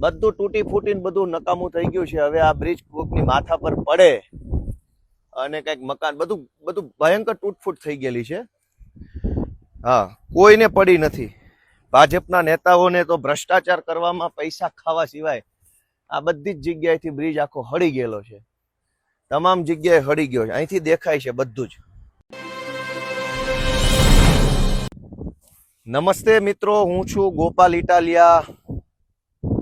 બધું તૂટી ફૂટીને બધું નકામું થઈ ગયું છે. હવે આ બ્રિજ કોકની માથા પર પડે અને કઈક મકાન બધું બધું ભયંકર તૂટફૂટ થઈ ગયેલી છે. હા, કોઈને પડી નથી. ભાજપના નેતાઓને તો ભ્રષ્ટાચાર કરવામાં પૈસા ખાવા સિવાય આ બધી જ જગ્યાએથી બ્રિજ આખો હળી ગયેલો છે. તમામ જગ્યાએ હળી ગયો છે. અહીંથી દેખાય છે બધું જ. નમસ્તે મિત્રો, હું છું ગોપાલ ઇટાલિયા.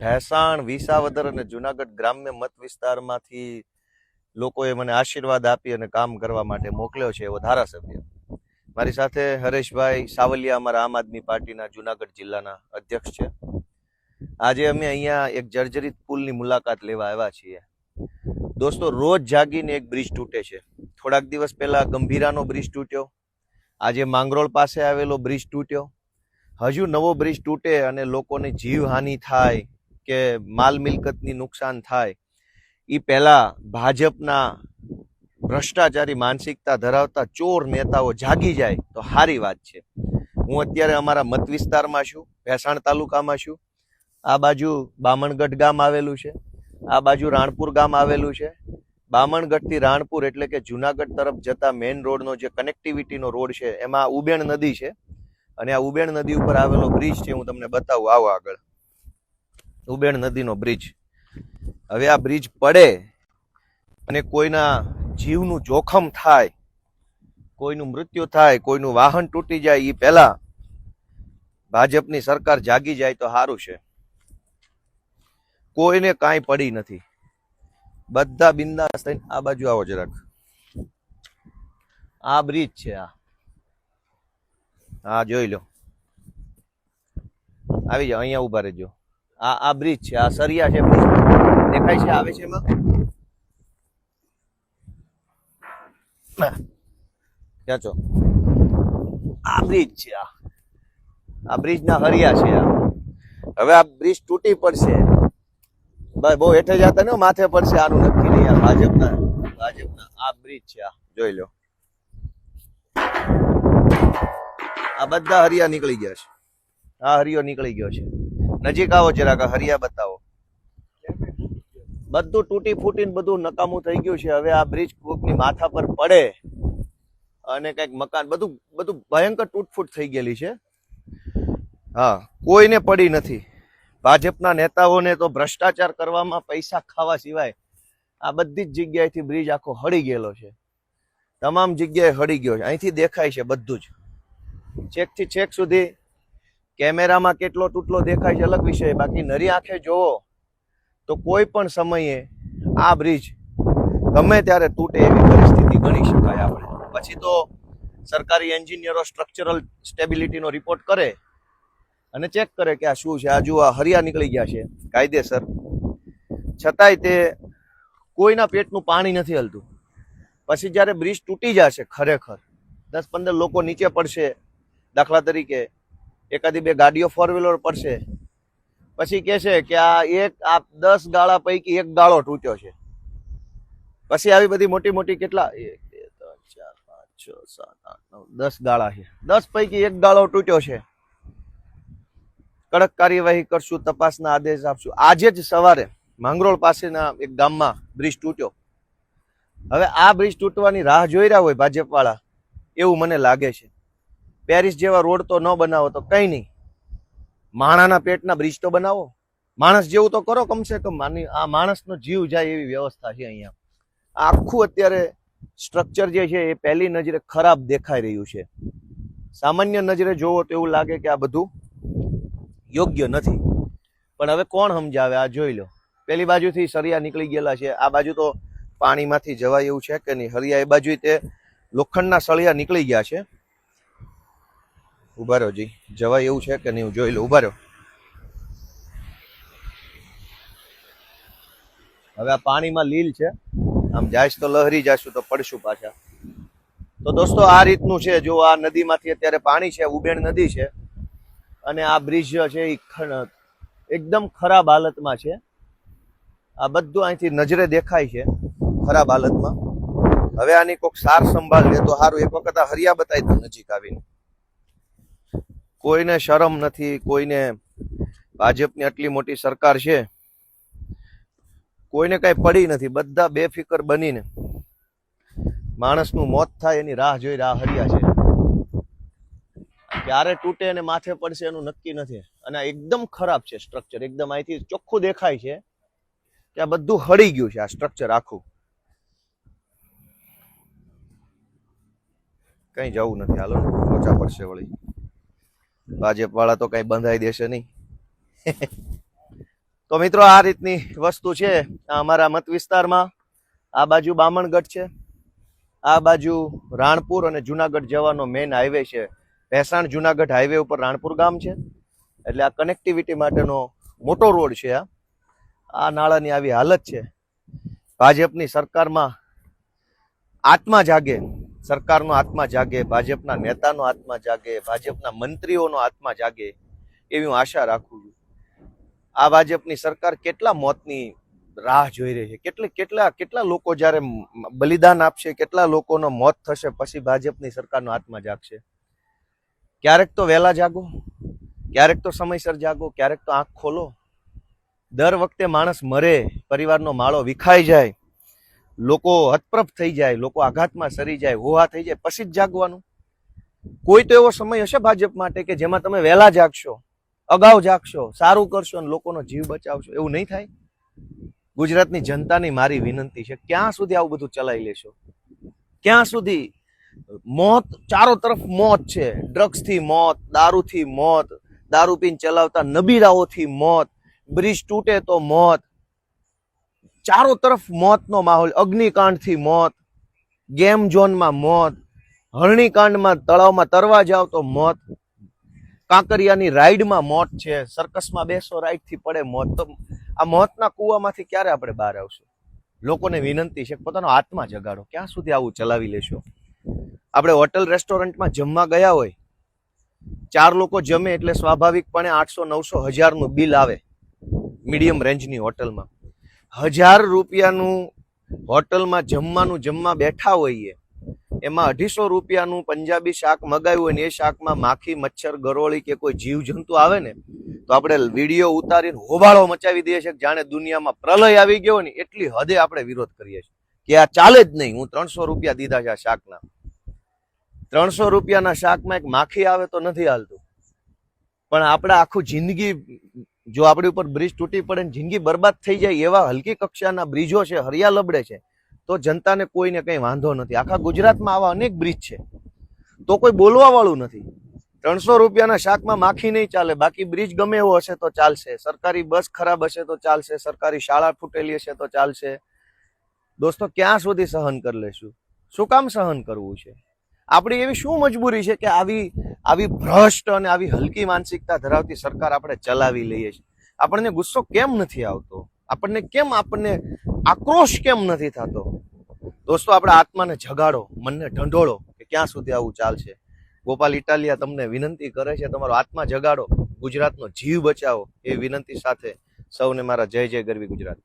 ભેસાણ, વિસાવદર અને જુનાગઢ ગ્રામ્ય મત વિસ્તારમાંથી લોકોએ મને આશીર્વાદ આપી અને કામ કરવા માટે મોકલ્યો છે એવો ધારાસભ્ય. મારી સાથે હરેશભાઈ સાવલિયા, અમારા આમ આદમી પાર્ટીના જુનાગઢ જિલ્લાના અધ્યક્ષ છે. આજે અમે અહીંયા એક જર્જરિત પુલની મુલાકાત લેવા આવ્યા છીએ. દોસ્તો, રોજ જાગીને એક બ્રિજ તૂટે છે. થોડાક દિવસ પહેલા ગંભીરાનો બ્રિજ તૂટ્યો, આજે માંગરોળ પાસે આવેલો બ્રિજ તૂટ્યો. હજુ નવો બ્રિજ તૂટે અને લોકોને જીવહાનિ થાય કે માલ મિલકતની નુકસાન થાય એ પહેલા ભાજપના ભ્રષ્ટાચારી માનસિકતા ધરાવતા ચોર નેતાઓ જાગી જાય તો સારી વાત છે. હું અત્યારે અમારા મત વિસ્તારમાં છું, ભેસાણ તાલુકામાં છું. આ બાજુ બામણગઢ ગામ આવેલું છે, આ બાજુ રાણપુર ગામ આવેલું છે. બામણગઢથી રાણપુર એટલે કે જુનાગઢ તરફ જતા મેઇન રોડનો જે કનેક્ટિવિટીનો રોડ છે એમાં ઉબેણ નદી છે અને આ ઉબેણ નદી ઉપર આવેલો બ્રિજ છે. હું તમને બતાવું, આવો આગળ. ઉબેણ નદીનો બ્રિજ. હવે આ બ્રિજ પડે અને કોઈના જીવનું જોખમ થાય, કોઈનું મૃત્યુ થાય, કોઈનું વાહન તૂટી જાય એ પહેલા ભાજપની સરકાર જાગી જાય તો સારું છે. કોઈને કાંઈ પડી નથી, બધા બિંદાસ થઈને આ બાજુ આવો જરાક. આ બ્રિજ છે, આ જોઈ લો. આવી જાઓ, અહીંયા ઉભા રહેજો. આ બ્રિજ છે, આ સરિયા છે, દેખાય છે, આવે છે એમાં. ક્યાં છો? આ બ્રિજ છે, આ બ્રિજ ના હરિયા છે. હવે આ બ્રિજ તૂટી પડશે, બહુ હેઠે જતા ને માથે પડશે, આનું નક્કી નહીં. આ ભાજપના આ બ્રિજ છે, આ જોઈ લો. આ બધા હરિયા નીકળી ગયા છે. આ હરિયો નીકળી ગયો છે. નજીક આવો જરાક, હરિયા બતાવો. બધું તૂટી ફૂટીને બધું નકામું થઈ ગયું છે. હવે આ બ્રિજ કોકની માથા પર પડે અને કઈક મકાન બધું બધું ભયંકર તૂટફૂટ થઈ ગયેલી છે. હા, કોઈને પડી નથી. ભાજપના નેતાઓને તો ભ્રષ્ટાચાર કરવામાં પૈસા ખાવા સિવાય આ બધી જ જગ્યાએથી બ્રિજ આખો હળી ગયેલો છે. તમામ જગ્યાએ હળી ગયો છે. અહીંથી દેખાય છે બધું જ, છેકથી છેક સુધી. કેમેરામાં કેટલો તૂટલો દેખાય છે અલગ વિષય, બાકી નરી આંખે જોવો તો કોઈ પણ સમયે આ બ્રિજ ગમે ત્યારે તૂટે એવી પરિસ્થિતિ ગણી શકાય આપણે. પછી તો સરકારી એન્જિનિયરો સ્ટ્રક્ચરલ સ્ટેબિલિટીનો રિપોર્ટ કરે અને ચેક કરે કે આ શું છે. આ જુઓ, આ હરિયા નીકળી ગયા છે કાયદેસર, છતાંય તે કોઈના પેટનું પાણી નથી હલતું. પછી જ્યારે બ્રિજ તૂટી જશે, ખરેખર 10-15 લોકો નીચે પડશે, દાખલા તરીકે એકાદી બે ગાડીઓ ફોર વ્હીલર પડશે, પછી કે છે કે આ 10 ગાળા પૈકી એક ગાળો તૂટ્યો છે. પછી આવી બધી મોટી મોટી કેટલા 1, 2, 3, 4, 5, 6, 7, 8, 9, 10 ગાળા છે. 10 પૈકી એક ગાળો તૂટ્યો છે. કડક કાર્યવાહી કરશું, તપાસના આદેશ આપશું. આજે જ સવારે માંગરોળ પાસેના એક ગામમાં બ્રિજ તૂટ્યો. હવે આ બ્રિજ તૂટવાની રાહ જોઈ રહ્યા હોય ભાજપ વાળા એવું મને લાગે છે. પેરિસ જેવા રોડ તો ન બનાવો તો કઈ નહીં, માણાના પેટના બ્રિજ તો બનાવો. માણસ જેવું તો કરો કમસે કમ. આ માણસનો જીવ જાય એવી વ્યવસ્થા છે અહીંયા. આખું અત્યારે સ્ટ્રક્ચર જે છે એ પહેલી નજરે ખરાબ દેખાઈ રહ્યું છે. સામાન્ય નજરે જોવો તો એવું લાગે કે આ બધું યોગ્ય નથી, પણ હવે કોણ સમજાવે? આ જોઈ લો, પેલી બાજુથી સરિયા નીકળી ગયેલા છે. આ બાજુ તો પાણીમાંથી જવાય એવું છે કે નહીં? હરિયા એ બાજુ તે લોખંડના સળિયા નીકળી ગયા છે. ઉભા રહ્યો જી, જવાય એવું છે કે નહીં હું જોઈ લો. ઉભા રહ્યો. હવે આ પાણીમાં લીલ છે, આમ જાય તો લહેરી જશું તો પડશું પાછા. તો દોસ્તો, આ રીતનું છે. જો આ નદીમાંથી અત્યારે પાણી છે, ઉબેણ નદી છે, અને આ બ્રિજ છે એ એકદમ ખરાબ હાલતમાં છે. આ બધું અહીંથી નજરે દેખાય છે ખરાબ હાલતમાં. હવે આની કોઈક સાર સંભાળ લે તો સારું. એક વખત આ હરિયા બતાવી દઉં નજીક આવીને. કોઈને શરમ નથી, કોઈને. ભાજપની આટલી મોટી સરકાર છે કોઈને કઈ પડી નથી, બધા બેફિકર બનીને માણસનું મોત થાય એની રાહ જોઈ રાહ હર્યા છે. ક્યારે તૂટે અને માથે પડશે એનું નક્કી નથી. અને આ એકદમ ખરાબ છે સ્ટ્રક્ચર, એકદમ અહીંથી ચોખ્ખું દેખાય છે કે આ બધું હળી ગયું છે, આ સ્ટ્રક્ચર આખું. કઈ જવું નથી, હાલો લોચા પડશે વળી. ભાજપ વાળા તો કઈ બંધાઈ દેશે નહીં. તો મિત્રો આ રીતની વસ્તુ છે અમારા મત વિસ્તારમાં. આ બાજુ બામણગઢ છે, આ બાજુ રાણપુર અને જુનાગઢ જવાનો મેઇન હાઈવે છે. ભેસાણ જુનાગઢ હાઈવે ઉપર રાણપુર ગામ છે, એટલે આ કનેક્ટિવિટી માટેનો મોટો રોડ છે. આ નાળાની આવી હાલત છે. ભાજપની સરકારમાં આત્મા જાગે, સરકારનો આત્મા જાગે, ભાજપના નેતાનો આત્મા જાગે, ભાજપના મંત્રીઓનો આત્મા જાગે એવી હું આશા રાખું છું. આ ભાજપની સરકાર કેટલા મોતની રાહ જોઈ રહી છે, કેટલા લોકો જ્યારે બલિદાન આપશે, કેટલા લોકોનો મોત થશે, પછી ભાજપની સરકારનો આત્મા જાગશે. ક્યારેક તો વહેલા જાગો, ક્યારેક તો સમયસર જાગો, ક્યારેક તો આંખ ખોલો. દર વખતે માણસ મરે, પરિવારનો માળો વિખાઈ જાય, લોકો હતપ્રભ થઈ જાય, લોકો આઘાતમાં સરી જાય, હોહા થઈ જાય, પછી જ જાગવાનું. કોઈ તો એવો સમય હશે ભાજપ માટે કે જેમાં તમે વહેલા જાગશો, અગાઉ જાગશો, સારું કરશો અને લોકોનો જીવ બચાવશો. એવું નહીં થાય. ગુજરાતની જનતાની મારી વિનંતી છે, ક્યાં સુધી આવું બધું ચલાવી લેશો? ક્યાં સુધી? મોત ચારો તરફ મોત છે. ડ્રગ્સથી મોત, દારૂથી મોત, દારૂ પીને ચલાવતા નબીરાઓથી મોત, બ્રિજ તૂટે તો મોત, ચારો તરફ મોતનો માહોલ. અગ્નિકાંડથી મોત, ગેમ ઝોનમાં મોત, હરણીકાંડમાં તળાવમાં તરવા જાવ તો મોત, કાંકરિયાની રાઈડમાં મોત છે, સર્કસમાં બેસો રાઈડથી પડે મોત. તો આ મોતના કૂવામાંથી ક્યારે આપણે બહાર આવશું? લોકોને વિનંતી છે પોતાનો આત્મા જગાડો. ક્યાં સુધી આવું ચલાવી લેશો? આપણે હોટલ રેસ્ટોરન્ટમાં જમવા ગયા હોય, 4 લોકો જમે એટલે સ્વાભાવિકપણે 800-900 હજારનું બિલ આવે. મીડિયમ રેન્જની હોટલમાં 1000 રૂપિયાનું હોટલમાં જમવાનું જમવા બેઠા હોઈએ, એમાં 250 રૂપિયાનું પંજાબી શાક મગાવ્યું હોય ને એ શાકમાં માખી, મચ્છર, ગરોળી કે કોઈ જીવજંતુ આવે ને તો આપણે વિડીયો ઉતારીને હોબાળો મચાવી દઈએ છીએ, જાણે દુનિયામાં પ્રલય આવી ગયો ને એટલી હદે આપણે વિરોધ કરીએ છીએ કે આ ચાલે જ નહીં. હું 300 રૂપિયા દીધા છે આ શાકના. 300 રૂપિયાના શાકમાં એક માખી આવે તો નથી હાલતું, પણ આપણે આખું જિંદગી, જો આપણી ઉપર બ્રિજ તૂટી પડે ને જિંદગી બરબાદ થઈ જાય એવા હલકી કક્ષાના બ્રિજો છે, હરિયા લબડે છે, તો જનતાને કોઈને કંઈ વાંધો નથી. આખા ગુજરાતમાં આવા અનેક બ્રિજ છે, તો કોઈ બોલવા વાળું નથી. 300 રૂપિયાના શાકમાં માખી નહીં ચાલે, બાકી બ્રિજ ગમે એવો હશે તો ચાલશે, સરકારી બસ ખરાબ હશે તો ચાલશે, સરકારી શાળા ફૂટેલી હશે તો ચાલશે. દોસ્તો, ક્યાં સુધી સહન કરી લેશું? શું કામ સહન કરવું છે? આપણી એવી શું મજબૂરી છે કે આવી ભ્રષ્ટ અને આવી હલકી માનસિકતા ધરાવતી સરકાર આપણે ચલાવી લઈએ છીએ? આપણને ગુસ્સો કેમ નથી આવતો? આપણને આક્રોશ કેમ નથી થતો? દોસ્તો, આપણા આત્માને જગાડો, મનને ઢંઢોળો કે ક્યાં સુધી આવું ચાલશે. ગોપાલ ઇટાલિયા તમને વિનંતી કરે છે, તમારો આત્મા જગાડો, ગુજરાતનો જીવ બચાવો. એ વિનંતી સાથે સૌને મારા જય જય ગરવી ગુજરાત.